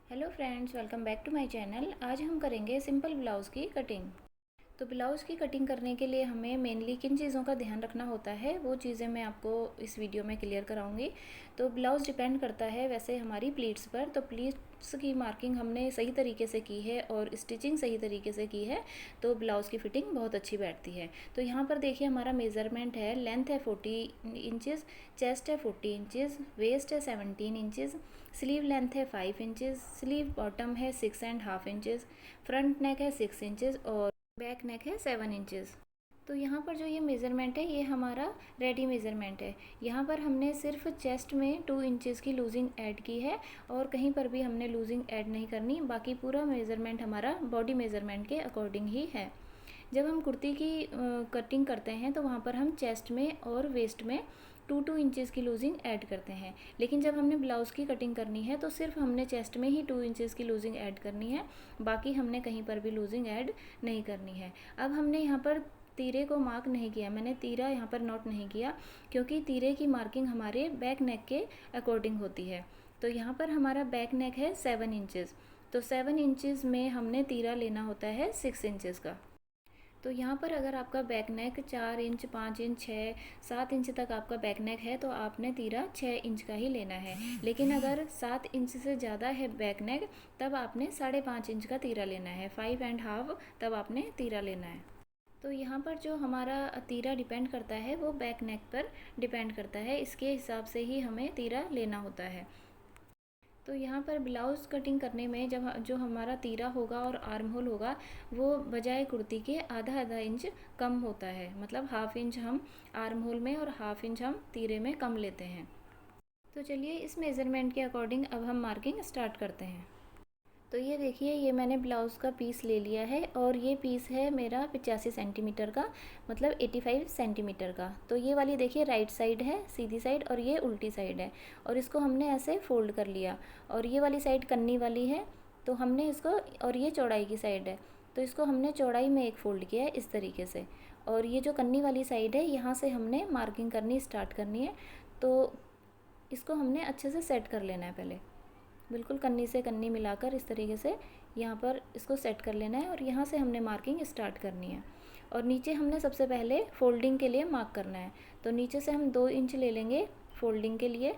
Hello friends, welcome back to my channel. आज हम करेंगे सिंपल ब्लाउज़ की कटिंग। तो ब्लाउज़ की कटिंग करने के लिए हमें मेनली किन चीज़ों का ध्यान रखना होता है वो चीज़ें मैं आपको इस वीडियो में क्लियर कराऊंगी। तो ब्लाउज़ डिपेंड करता है वैसे हमारी प्लीट्स पर। तो प्लीट्स की मार्किंग हमने सही तरीके से की है और स्टिचिंग सही तरीके से की है तो ब्लाउज़ की फ़िटिंग बहुत अच्छी बैठती है। तो यहाँ पर देखिए हमारा मेज़रमेंट है, लेंथ है 40 इंचज़, चेस्ट है 40 इंचज़, वेस्ट है 17 इंचज़, स्लीव लेंथ है 5 इंचज़, स्लीव बॉटम है 6.5 इंचज़, फ्रंट नेक है 6 इंचज़ और बैक नेक है 7 इंचज़। तो यहाँ पर जो ये मेज़रमेंट है ये हमारा रेडी मेज़रमेंट है। यहाँ पर हमने सिर्फ चेस्ट में 2 इंचज़ की लूजिंग ऐड की है और कहीं पर भी हमने लूजिंग ऐड नहीं करनी। बाकी पूरा मेज़रमेंट हमारा बॉडी मेज़रमेंट के अकॉर्डिंग ही है। जब हम कुर्ती की कटिंग करते हैं तो वहाँ पर हम चेस्ट में और वेस्ट में 2-2 इंचज़ की लूजिंग ऐड करते हैं। लेकिन जब हमने ब्लाउज़ की कटिंग करनी है तो सिर्फ हमने चेस्ट में ही 2 इंचज़ की लूजिंग ऐड करनी है, बाकी हमने कहीं पर भी लूजिंग ऐड नहीं करनी है। अब हमने यहाँ पर तीरे को मार्क नहीं किया, मैंने तीरा यहाँ पर नोट नहीं किया क्योंकि तीरे की मार्किंग हमारे बैक नेक के अकॉर्डिंग होती है। तो यहाँ पर हमारा बैक नेक है 7 इंचज़, तो 7 इंचज़ में हमने तीरा लेना होता है 6 इंचज़ का। तो यहाँ पर अगर आपका back neck 4 inch, 5 inch, 6, 7 inch तक आपका बैक नेक है तो आपने तीरा 6 इंच का ही लेना है। लेकिन अगर 7 इंच से ज़्यादा है बैक नेक तब आपने 5.5 इंच का तीरा लेना है, 5.5 तब आपने तीरा लेना है। तो यहाँ पर जो हमारा तीरा डिपेंड करता है वो बैक नेक पर डिपेंड करता है, इसके हिसाब से ही हमें तीरा लेना होता है। तो यहाँ पर ब्लाउज़ कटिंग करने में जब जो हमारा तीरा होगा और आर्म होल होगा वो बजाय कुर्ती के आधा आधा इंच कम होता है, मतलब हाफ इंच हम आर्म होल में और हाफ इंच हम तीरे में कम लेते हैं। तो चलिए इस मेज़रमेंट के अकॉर्डिंग अब हम मार्किंग स्टार्ट करते हैं। तो ये देखिए ये मैंने ब्लाउज़ का पीस ले लिया है और ये पीस है मेरा 85 सेंटीमीटर का, मतलब 85 सेंटीमीटर का। तो ये वाली देखिए राइट साइड है सीधी साइड और ये उल्टी साइड है और इसको हमने ऐसे फोल्ड कर लिया। और ये वाली साइड कन्नी वाली है तो हमने इसको, और ये चौड़ाई की साइड है तो इसको हमने चौड़ाई में एक फ़ोल्ड किया है इस तरीके से। और ये जो कन्नी वाली साइड है यहाँ से हमने मार्किंग करनी स्टार्ट करनी है। तो इसको हमने अच्छे से सेट कर लेना है पहले, बिल्कुल कन्नी से कन्नी मिलाकर इस तरीके से यहाँ पर इसको सेट कर लेना है और यहाँ से हमने मार्किंग स्टार्ट करनी है। और नीचे हमने सबसे पहले फोल्डिंग के लिए मार्क करना है, तो नीचे से हम 2 इंच ले लेंगे फोल्डिंग के लिए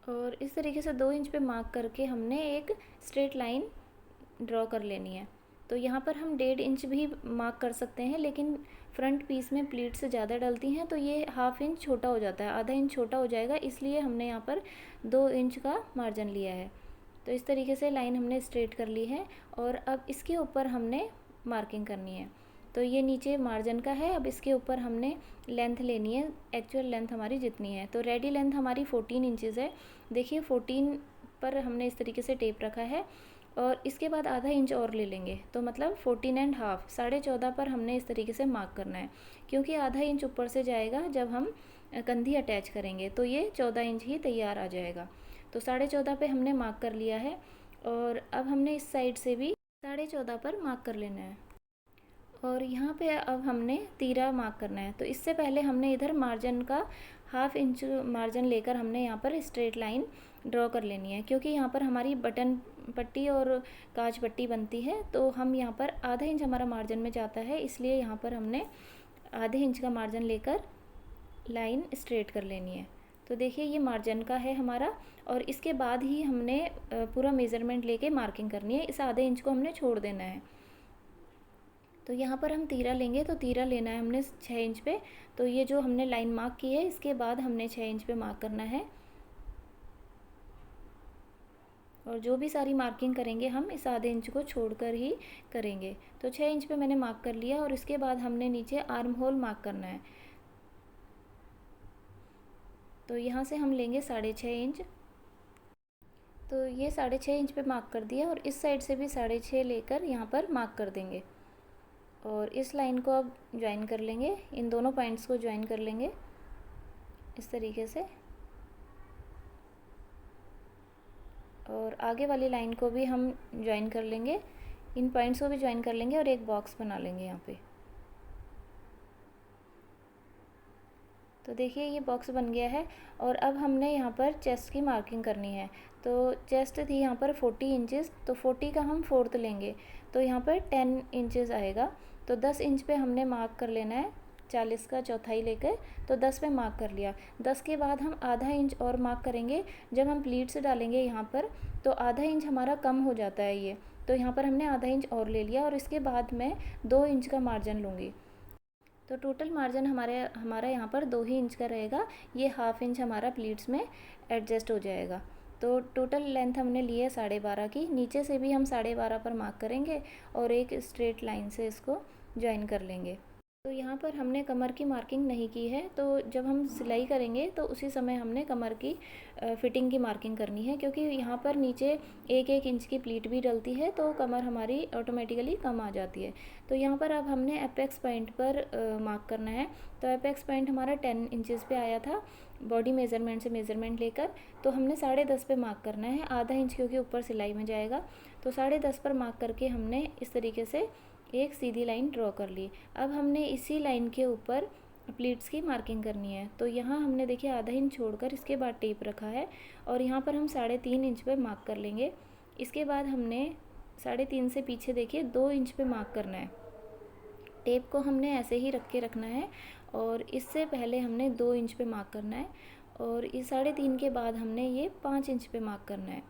और इस तरीके से 2 इंच पे मार्क करके हमने एक स्ट्रेट लाइन ड्रॉ कर लेनी है। तो यहाँ पर हम 1.5 इंच भी मार्क कर सकते हैं, लेकिन फ्रंट पीस में प्लीट्स ज़्यादा डलती हैं तो ये हाफ इंच छोटा हो जाता है, आधा इंच छोटा हो जाएगा, इसलिए हमने यहाँ पर 2 इंच का मार्जिन लिया है। तो इस तरीके से लाइन हमने स्ट्रेट कर ली है और अब इसके ऊपर हमने मार्किंग करनी है। तो ये नीचे मार्जिन का है, अब इसके ऊपर हमने लेंथ लेनी है, एक्चुअल लेंथ हमारी जितनी है। तो रेडी लेंथ हमारी 14 इंचज़ है। देखिए 14 पर हमने इस तरीके से टेप रखा है और इसके बाद आधा इंच और ले लेंगे, तो मतलब 14.5, 14.5 पर हमने इस तरीके से मार्क करना है क्योंकि आधा इंच ऊपर से जाएगा जब हम कंधी अटैच करेंगे तो ये 14 इंच ही तैयार आ जाएगा। तो 14.5 पे हमने मार्क कर लिया है और अब हमने इस साइड से भी 14.5 पर मार्क कर लेना है। और यहाँ पे अब हमने तीरा मार्क करना है, तो इससे पहले हमने इधर मार्जिन का हाफ इंच मार्जिन लेकर हमने यहाँ पर स्ट्रेट लाइन ड्रॉ कर लेनी है क्योंकि यहाँ पर हमारी बटन पट्टी और काज पट्टी बनती है। तो हम यहाँ पर आधा इंच हमारा मार्जिन में जाता है, इसलिए यहाँ पर हमने आधे इंच का मार्जिन लेकर लाइन स्ट्रेट कर लेनी है। तो देखिए ये मार्जिन का है हमारा और इसके बाद ही हमने पूरा मेज़रमेंट लेके मार्किंग करनी है, इस आधे इंच को हमने छोड़ देना है। तो यहाँ पर हम तीरा लेंगे, तो तीरा लेना है हमने 6 इंच पे। तो ये जो हमने लाइन मार्क की है इसके बाद हमने 6 इंच पे मार्क करना है और जो भी सारी मार्किंग करेंगे हम इस आधे इंच को छोड़कर ही करेंगे। तो 6 इंच पे मैंने मार्क कर लिया और इसके बाद हमने नीचे आर्म होल मार्क करना है। तो यहाँ से हम लेंगे 6.5 इंच। तो ये 6.5 इंच पे मार्क कर दिया और इस साइड से भी 6.5 लेकर यहाँ पर मार्क कर देंगे और इस लाइन को अब ज्वाइन कर लेंगे, इन दोनों पॉइंट्स को ज्वाइन कर लेंगे इस तरीके से। और आगे वाली लाइन को भी हम ज्वाइन कर लेंगे, इन पॉइंट्स को भी ज्वाइन कर लेंगे और एक बॉक्स बना लेंगे यहाँ पे। तो देखिए ये बॉक्स बन गया है और अब हमने यहाँ पर चेस्ट की मार्किंग करनी है। तो चेस्ट थी यहाँ पर 40 इंचज़, तो 40 का हम फोर्थ लेंगे, तो यहाँ पर 10 इंचज़ आएगा। तो 10 इंच पे हमने मार्क कर लेना है, 40 का चौथाई लेकर, तो 10 पे मार्क कर लिया। 10 के बाद हम आधा इंच और मार्क करेंगे। जब हम प्लीट्स डालेंगे यहाँ पर तो आधा इंच हमारा कम हो जाता है ये, तो यहाँ पर हमने आधा इंच और ले लिया और इसके बाद मैं 2 इंच का मार्जिन लूँगी। तो टोटल मार्जिन हमारा यहाँ पर 2 ही इंच का रहेगा। ये हाफ इंच हमारा प्लीट्स में एडजस्ट हो जाएगा। तो टोटल लेंथ हमने ली है 12.5 की। नीचे से भी हम 12.5 पर मार्क करेंगे और एक स्ट्रेट लाइन से इसको ज्वाइन कर लेंगे। तो यहाँ पर हमने कमर की मार्किंग नहीं की है, तो जब हम सिलाई करेंगे तो उसी समय हमने कमर की फिटिंग की मार्किंग करनी है, क्योंकि यहाँ पर नीचे 1-1 इंच की प्लीट भी डलती है तो कमर हमारी ऑटोमेटिकली कम आ जाती है। तो यहाँ पर अब हमने अपेक्स पॉइंट पर मार्क करना है। तो अपेक्स पॉइंट हमारा 10 इंचज़ पे आया था बॉडी मेज़रमेंट से मेज़रमेंट लेकर, तो हमने 10.5 पे मार्क करना है, आधा इंच क्योंकि ऊपर सिलाई में जाएगा। तो 10.5 पर मार्क करके हमने इस तरीके से एक सीधी लाइन ड्रॉ कर ली। अब हमने इसी लाइन के ऊपर प्लीट्स की मार्किंग करनी है। तो यहाँ हमने देखिए आधा इंच छोड़कर इसके बाद टेप रखा है और यहाँ पर हम 3.5 इंच पे मार्क कर लेंगे। इसके बाद हमने 3.5 से पीछे देखिए 2 इंच पे मार्क करना है। टेप को हमने ऐसे ही रख के रखना है और इससे पहले हमने 2 इंच पे मार्क करना है और इस 3.5 के बाद हमने ये 5 इंच पे मार्क करना है।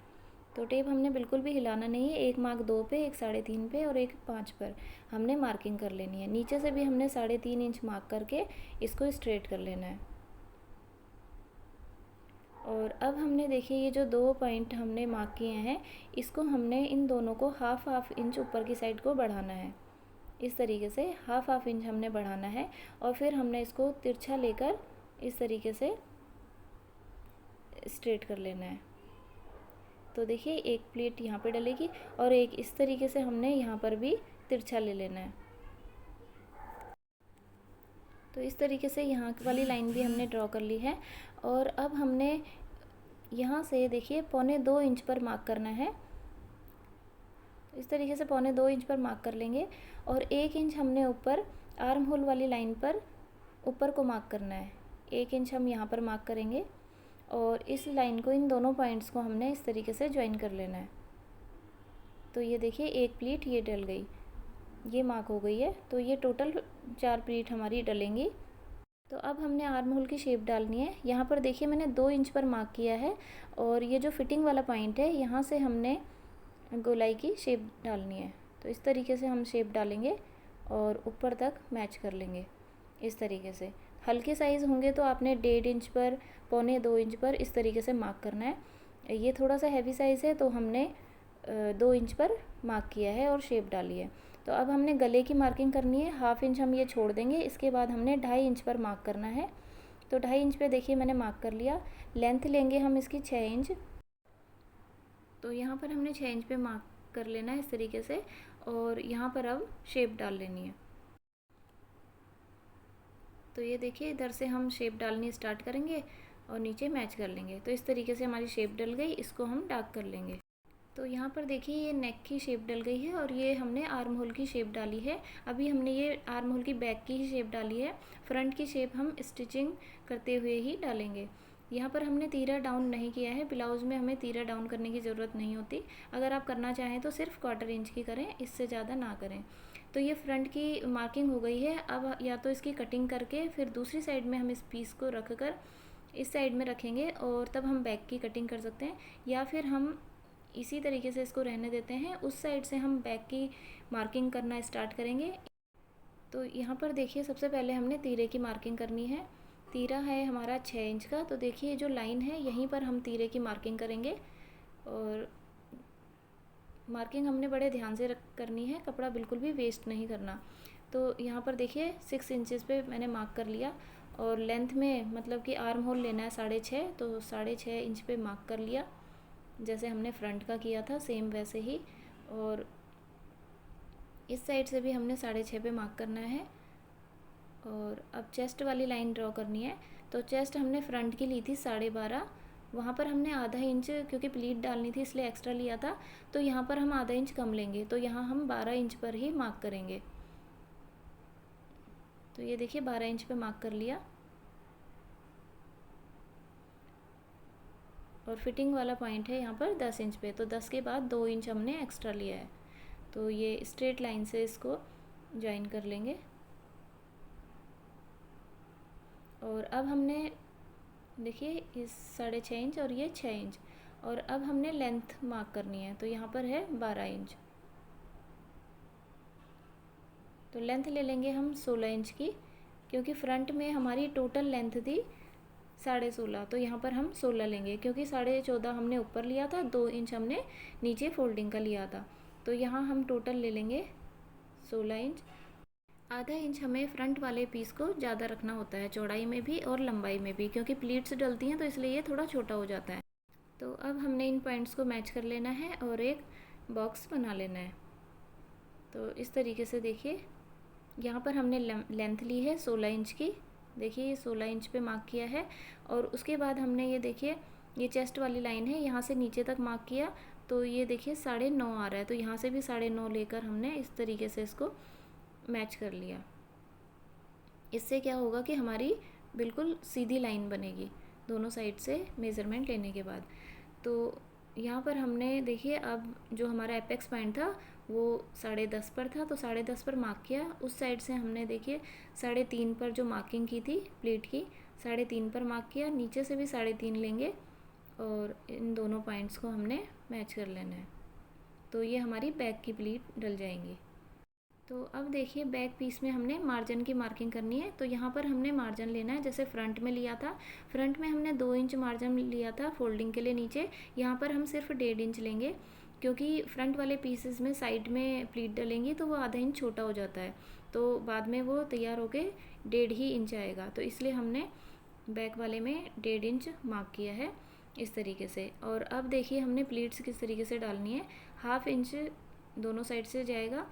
तो टेप हमने बिल्कुल भी हिलाना नहीं है। एक मार्क 2 पे, एक 3.5 पे और एक 5 पर हमने मार्किंग कर लेनी है। नीचे से भी हमने 3.5 इंच मार्क करके इसको स्ट्रेट कर लेना है। और अब हमने देखिए ये जो 2 पॉइंट हमने मार्क किए हैं, इसको हमने इन दोनों को हाफ इंच ऊपर की साइड को बढ़ाना है। इस तरीके से हाफ इंच हमने बढ़ाना है और फिर हमने इसको तिरछा लेकर इस तरीके से स्ट्रेट कर लेना है। तो देखिए एक प्लेट यहाँ पे डलेगी और एक इस तरीके से हमने यहाँ पर भी तिरछा ले लेना है। तो इस तरीके से यहाँ वाली लाइन भी हमने ड्रॉ कर ली है और अब हमने यहाँ से देखिए 1.25 इंच पर मार्क करना है। तो इस तरीके से 1.25 इंच पर मार्क कर लेंगे और 1 इंच हमने ऊपर आर्म होल वाली लाइन पर ऊपर को मार्क करना है। 1 इंच हम यहाँ पर मार्क करेंगे और इस लाइन को, इन दोनों पॉइंट्स को हमने इस तरीके से ज्वाइन कर लेना है। तो ये देखिए एक प्लीट ये डल गई, ये मार्क हो गई है। तो ये टोटल 4 प्लीट हमारी डलेंगी। तो अब हमने आर्म होल की शेप डालनी है। यहाँ पर देखिए मैंने 2 इंच पर मार्क किया है और ये जो फिटिंग वाला पॉइंट है, यहाँ से हमने गोलाई की शेप डालनी है। तो इस तरीके से हम शेप डालेंगे और ऊपर तक मैच कर लेंगे इस तरीके से। हल्के साइज़ होंगे तो आपने 1.5 इंच पर, 1.25 इंच पर इस तरीके से मार्क करना है। ये थोड़ा सा हैवी साइज़ है तो हमने 2 इंच पर मार्क किया है और शेप डाली है। तो अब हमने गले की मार्किंग करनी है। हाफ इंच हम ये छोड़ देंगे। इसके बाद हमने 2.5 इंच पर मार्क करना है। तो 2.5 इंच पे देखिए मैंने मार्क कर लिया। लेंथ लेंगे हम इसकी 6 इंच। तो यहाँ पर हमने 6 इंच पे मार्क कर लेना है इस तरीके से और यहाँ पर अब शेप डाल लेनी है। तो ये देखिए इधर से हम शेप डालनी स्टार्ट करेंगे और नीचे मैच कर लेंगे। तो इस तरीके से हमारी शेप डल गई, इसको हम डार्क कर लेंगे। तो यहाँ पर देखिए ये नेक की शेप डल गई है और ये हमने आर्म होल की शेप डाली है। अभी हमने ये आर्म होल की बैक की ही शेप डाली है। फ्रंट की शेप हम स्टिचिंग करते हुए ही डालेंगे। यहाँ पर हमने तीरा डाउन नहीं किया है। ब्लाउज़ में हमें तीरा डाउन करने की ज़रूरत नहीं होती। अगर आप करना चाहें तो सिर्फ 1/4 इंच की करें, इससे ज़्यादा ना करें। तो ये फ्रंट की मार्किंग हो गई है। अब या तो इसकी कटिंग करके फिर दूसरी साइड में हम इस पीस को रख कर इस साइड में रखेंगे और तब हम बैक की कटिंग कर सकते हैं, या फिर हम इसी तरीके से इसको रहने देते हैं। उस साइड से हम बैक की मार्किंग करना स्टार्ट करेंगे। तो यहाँ पर देखिए सबसे पहले हमने तीरे की मार्किंग करनी है। तीरा है हमारा 6 इंच का। तो देखिए जो लाइन है यहीं पर हम तीरे की मार्किंग करेंगे और मार्किंग हमने बड़े ध्यान से करनी है, कपड़ा बिल्कुल भी वेस्ट नहीं करना। तो यहाँ पर देखिए 6 इंचज़ पे मैंने मार्क कर लिया और लेंथ में मतलब कि आर्म होल लेना है 6.5, तो 6.5 इंच पे मार्क कर लिया, जैसे हमने फ्रंट का किया था सेम वैसे ही। और इस साइड से भी हमने 6.5 पे मार्क करना है। और अब चेस्ट वाली लाइन ड्रॉ करनी है। तो चेस्ट हमने फ्रंट की ली थी 12.5, वहाँ पर हमने आधा इंच क्योंकि प्लीट डालनी थी इसलिए एक्स्ट्रा लिया था, तो यहाँ पर हम आधा इंच कम लेंगे। तो यहाँ हम 12 इंच पर ही मार्क करेंगे। तो ये देखिए 12 इंच पे मार्क कर लिया। और फिटिंग वाला पॉइंट है यहाँ पर 10 इंच पे, तो 10 के बाद 2 इंच हमने एक्स्ट्रा लिया है। तो ये स्ट्रेट लाइन से इसको ज्वाइन कर लेंगे। और अब हमने देखिए इस 6.5 इंच और ये 6 इंच, और अब हमने लेंथ मार्क करनी है, तो यहाँ पर है 12 इंच। तो लेंथ ले लेंगे हम 16 इंच की, क्योंकि फ्रंट में हमारी टोटल लेंथ थी 16.5, तो यहाँ पर हम 16 लेंगे, क्योंकि 14.5 हमने ऊपर लिया था, 2 इंच हमने नीचे फोल्डिंग का लिया था। तो यहाँ हम टोटल ले लेंगे 16 इंच। आधा इंच हमें फ्रंट वाले पीस को ज़्यादा रखना होता है, चौड़ाई में भी और लंबाई में भी, क्योंकि प्लीट्स डलती हैं तो इसलिए ये थोड़ा छोटा हो जाता है। तो अब हमने इन पॉइंट्स को मैच कर लेना है और एक बॉक्स बना लेना है। तो इस तरीके से देखिए यहाँ पर हमने लेंथ ली है 16 इंच की, देखिए ये 16 इंच पे मार्क किया है। और उसके बाद हमने ये देखिए ये चेस्ट वाली लाइन है, यहाँ से नीचे तक मार्क किया, तो ये देखिए 9.5 आ रहा है, तो यहाँ से भी 9.5 लेकर हमने इस तरीके से इसको मैच कर लिया। इससे क्या होगा कि हमारी बिल्कुल सीधी लाइन बनेगी दोनों साइड से मेज़रमेंट लेने के बाद। तो यहाँ पर हमने देखिए अब जो हमारा एपेक्स पॉइंट था वो 10.5 पर था, तो 10.5 पर मार्क किया। उस साइड से हमने देखिए 3.5 पर जो मार्किंग की थी प्लीट की, 3.5 पर मार्क किया, नीचे से भी 3.5 लेंगे और इन दोनों पॉइंट्स को हमने मैच कर लेना है। तो ये हमारी बैक की प्लीट डल जाएंगी। तो अब देखिए बैक पीस में हमने मार्जिन की मार्किंग करनी है, तो यहाँ पर हमने मार्जिन लेना है जैसे फ्रंट में लिया था। फ्रंट में हमने 2 इंच मार्जिन लिया था फोल्डिंग के लिए नीचे, यहाँ पर हम सिर्फ 1.5 इंच लेंगे, क्योंकि फ्रंट वाले पीसेस में साइड में प्लीट डलेंगी तो वो आधा इंच छोटा हो जाता है, तो बाद में वो तैयार होके 1.5 ही इंच आएगा, तो इसलिए हमने बैक वाले में 1.5 इंच मार्क किया है इस तरीके से। और अब देखिए हमने प्लीट्स किस तरीके से डालनी है, 1/2 इंच दोनों साइड से जाएगा,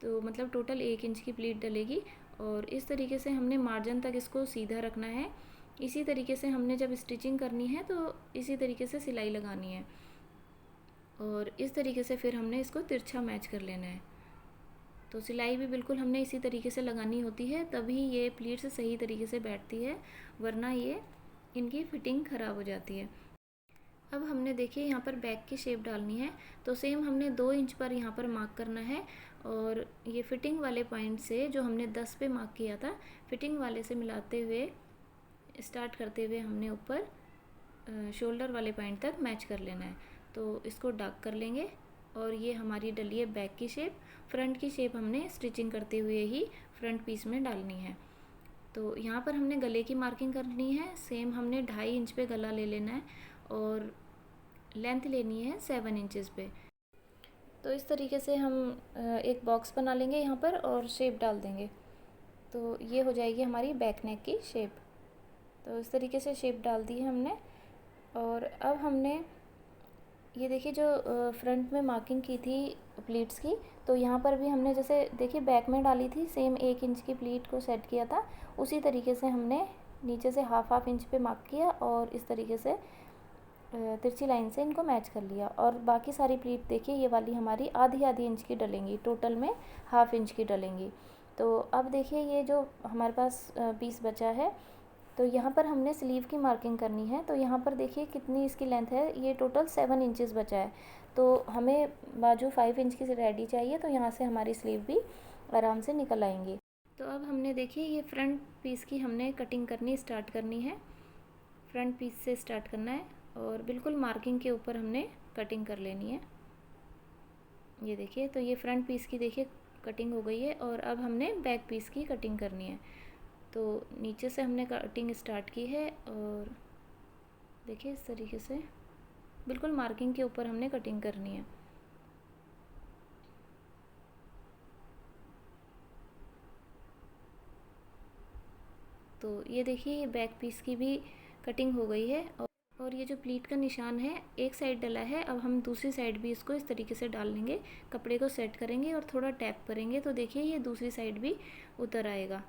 तो मतलब टोटल 1 इंच की प्लीट डलेगी। और इस तरीके से हमने मार्जिन तक इसको सीधा रखना है। इसी तरीके से हमने जब स्टिचिंग करनी है तो इसी तरीके से सिलाई लगानी है, और इस तरीके से फिर हमने इसको तिरछा मैच कर लेना है। तो सिलाई भी बिल्कुल हमने इसी तरीके से लगानी होती है, तभी ये प्लीट्स सही तरीके से बैठती है, वरना ये इनकी फिटिंग ख़राब हो जाती है। अब हमने देखिए यहाँ पर बैक की शेप डालनी है, तो सेम हमने 2 इंच पर यहाँ पर मार्क करना है, और ये फिटिंग वाले पॉइंट से जो हमने 10 पे मार्क किया था, फिटिंग वाले से मिलाते हुए स्टार्ट करते हुए हमने ऊपर शोल्डर वाले पॉइंट तक मैच कर लेना है। तो इसको डार्क कर लेंगे, और ये हमारी डली है बैक की शेप। फ्रंट की शेप हमने स्टिचिंग करते हुए ही फ्रंट पीस में डालनी है। तो यहाँ पर हमने गले की मार्किंग करनी है, सेम हमने 2.5 इंच पे गला ले लेना है, और लेंथ लेनी है 7 इंचज़ पे। तो इस तरीके से हम एक बॉक्स बना लेंगे यहाँ पर और शेप डाल देंगे, तो ये हो जाएगी हमारी बैक नेक की शेप। तो इस तरीके से शेप डाल दी है हमने। और अब हमने ये देखिए जो फ्रंट में मार्किंग की थी प्लीट्स की, तो यहाँ पर भी हमने जैसे देखिए बैक में डाली थी, सेम 1 इंच की प्लीट को सेट किया था, उसी तरीके से हमने नीचे से हाफ इंच पे मार्क किया और इस तरीके से तिरछी लाइन से इनको मैच कर लिया। और बाकी सारी प्लीट देखिए ये वाली हमारी आधी इंच की डलेंगी, टोटल में 1/2 इंच की डलेंगी। तो अब देखिए ये जो हमारे पास पीस बचा है, तो यहाँ पर हमने स्लीव की मार्किंग करनी है। तो यहाँ पर देखिए कितनी इसकी लेंथ है, ये टोटल 7 इंचज़ बचा है, तो हमें बाजू 5 इंच की रेडी चाहिए, तो यहाँ से हमारी स्लीव भी आराम से निकल आएंगी। तो अब हमने देखिए ये फ्रंट पीस की हमने कटिंग करनी स्टार्ट करनी है, फ्रंट पीस से स्टार्ट करना है और बिल्कुल मार्किंग के ऊपर हमने कटिंग कर लेनी है। ये देखिए तो ये फ्रंट पीस की देखिए कटिंग हो गई है, और अब हमने बैक पीस की कटिंग करनी है। तो नीचे से हमने कटिंग स्टार्ट की है, और देखिए इस तरीके से बिल्कुल मार्किंग के ऊपर हमने कटिंग करनी है। तो ये देखिए बैक पीस की भी कटिंग हो गई है, और ये जो प्लीट का निशान है एक साइड डला है, अब हम दूसरी साइड भी इसको इस तरीके से डाल लेंगे, कपड़े को सेट करेंगे और थोड़ा टैप करेंगे, तो देखिए ये दूसरी साइड भी उतर आएगा।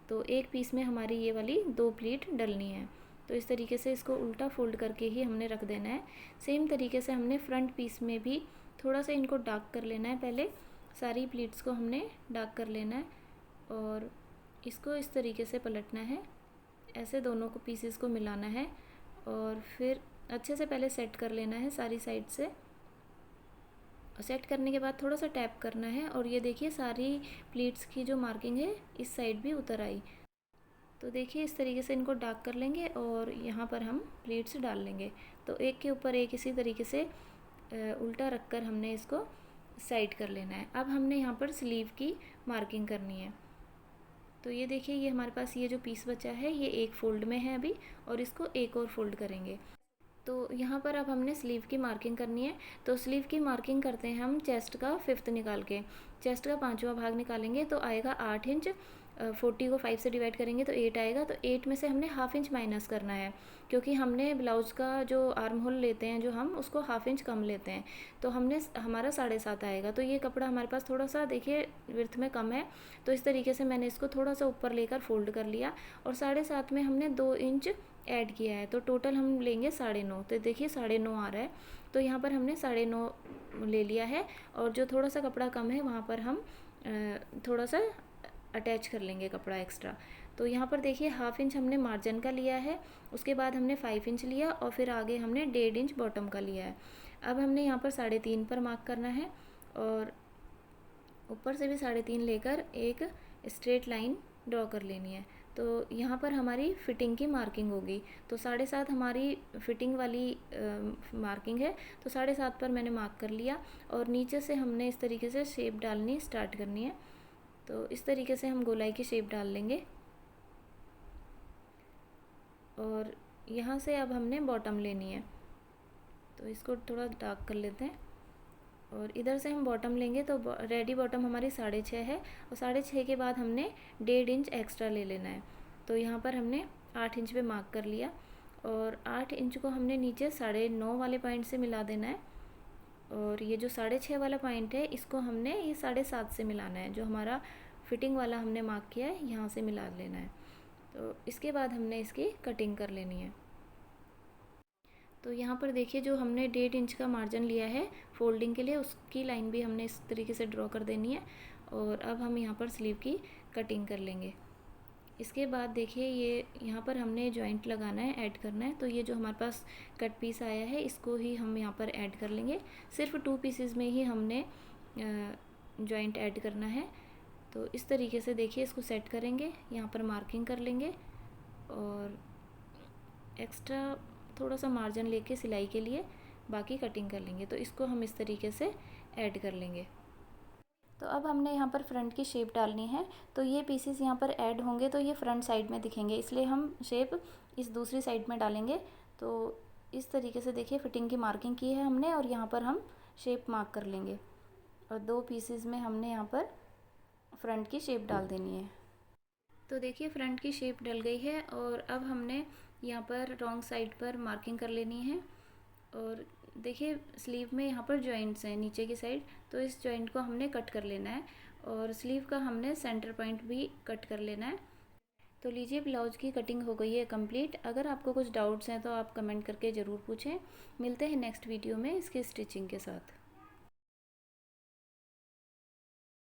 तो एक पीस में हमारी ये वाली 2 प्लीट डलनी है, तो इस तरीके से इसको उल्टा फोल्ड करके ही हमने रख देना है। सेम तरीके से हमने फ्रंट पीस में भी थोड़ा सा इनको डार्क कर लेना है, पहले सारी प्लीट्स को हमने डार्क कर लेना है, और इसको इस तरीके से पलटना है, ऐसे दोनों को पीसेस को मिलाना है, और फिर अच्छे से पहले सेट कर लेना है सारी साइड से। और सेट करने के बाद थोड़ा सा टैप करना है और ये देखिए सारी प्लीट्स की जो मार्किंग है इस साइड भी उतर आई। तो देखिए इस तरीके से इनको डार्क कर लेंगे और यहाँ पर हम प्लीट्स डाल लेंगे। तो एक के ऊपर एक इसी तरीके से उल्टा रख कर हमने इसको साइड कर लेना है। अब हमने यहाँ पर स्लीव की मार्किंग करनी है। तो ये देखिए ये हमारे पास ये जो पीस बचा है ये एक फ़ोल्ड में है अभी, और इसको एक और फोल्ड करेंगे। तो यहाँ पर अब हमने स्लीव की मार्किंग करनी है। तो स्लीव की मार्किंग करते हैं हम चेस्ट का 5th निकाल के। चेस्ट का 5वां भाग निकालेंगे तो आएगा 8 इंच। 40 को 5 से डिवाइड करेंगे तो 8 आएगा। तो 8 में से हमने हाफ इंच माइनस करना है, क्योंकि हमने ब्लाउज़ का जो आर्म होल लेते हैं जो हम उसको हाफ इंच कम लेते हैं। तो हमने हमारा 7.5 आएगा। तो ये कपड़ा हमारे पास थोड़ा सा देखिए विर्थ में कम है, तो इस तरीके से मैंने इसको थोड़ा सा ऊपर लेकर फोल्ड कर लिया और 7.5 में हमने 2 इंच ऐड किया है। तो टोटल हम लेंगे 9.5। तो देखिए 9.5 आ रहा है। तो यहाँ पर हमने 9.5 ले लिया है और जो थोड़ा सा कपड़ा कम है वहाँ पर हम थोड़ा सा अटैच कर लेंगे कपड़ा एक्स्ट्रा। तो यहाँ पर देखिए हाफ इंच हमने मार्जिन का लिया है, उसके बाद हमने 5 इंच लिया और फिर आगे हमने 1.5 इंच बॉटम का लिया है। अब हमने यहाँ पर 3.5 पर मार्क करना है और ऊपर से भी 3.5 लेकर एक स्ट्रेट लाइन ड्रॉ कर लेनी है। तो यहाँ पर हमारी फिटिंग की मार्किंग होगी। तो 7.5 हमारी फिटिंग वाली मार्किंग है। तो 7.5 पर मैंने मार्क कर लिया और नीचे से हमने इस तरीके से शेप डालनी स्टार्ट करनी है। तो इस तरीके से हम गोलाई की शेप डाल लेंगे और यहाँ से अब हमने बॉटम लेनी है। तो इसको थोड़ा डार्क कर लेते हैं और इधर से हम बॉटम लेंगे। तो रेडी बॉटम हमारी 6.5 है और 6.5 के बाद हमने 1.5 इंच एक्स्ट्रा ले लेना है। तो यहाँ पर हमने 8 इंच पे मार्क कर लिया और 8 इंच को हमने नीचे 9.5 वाले पॉइंट से मिला देना है। और ये जो 6.5 वाला पॉइंट है इसको हमने ये 7.5 से मिलाना है। जो हमारा फिटिंग वाला हमने मार्क किया है यहाँ से मिला लेना है। तो इसके बाद हमने इसकी कटिंग कर लेनी है। तो यहाँ पर देखिए जो हमने 1.5 इंच का मार्जिन लिया है फोल्डिंग के लिए, उसकी लाइन भी हमने इस तरीके से ड्रॉ कर देनी है। और अब हम यहाँ पर स्लीव की कटिंग कर लेंगे। इसके बाद देखिए ये यहाँ पर हमने जॉइंट लगाना है, ऐड करना है। तो ये जो हमारे पास कट पीस आया है इसको ही हम यहाँ पर ऐड कर लेंगे। सिर्फ 2 पीसेस में ही हमने जॉइंट ऐड करना है। तो इस तरीके से देखिए इसको सेट करेंगे, यहाँ पर मार्किंग कर लेंगे और एक्स्ट्रा थोड़ा सा मार्जिन लेके सिलाई के लिए बाकी कटिंग कर लेंगे। तो इसको हम इस तरीके से ऐड कर लेंगे। तो अब हमने यहाँ पर फ्रंट की शेप डालनी है। तो ये पीसेस यहाँ पर ऐड होंगे तो ये फ्रंट साइड में दिखेंगे, इसलिए हम शेप इस दूसरी साइड में डालेंगे। तो इस तरीके से देखिए फिटिंग की मार्किंग की है हमने और यहाँ पर हम शेप मार्क कर लेंगे और 2 पीसेस में हमने यहाँ पर फ्रंट की शेप डाल देनी है। तो देखिए फ्रंट की शेप डल गई है और अब हमने यहाँ पर रॉन्ग साइड पर मार्किंग कर लेनी है। और देखिए स्लीव में यहाँ पर जॉइंट्स हैं नीचे की साइड, तो इस जॉइंट को हमने कट कर लेना है और स्लीव का हमने सेंटर पॉइंट भी कट कर लेना है। तो लीजिए ब्लाउज़ की कटिंग हो गई है कंप्लीट। अगर आपको कुछ डाउट्स हैं तो आप कमेंट करके ज़रूर पूछें। मिलते हैं नेक्स्ट वीडियो में इसके स्टिचिंग के साथ।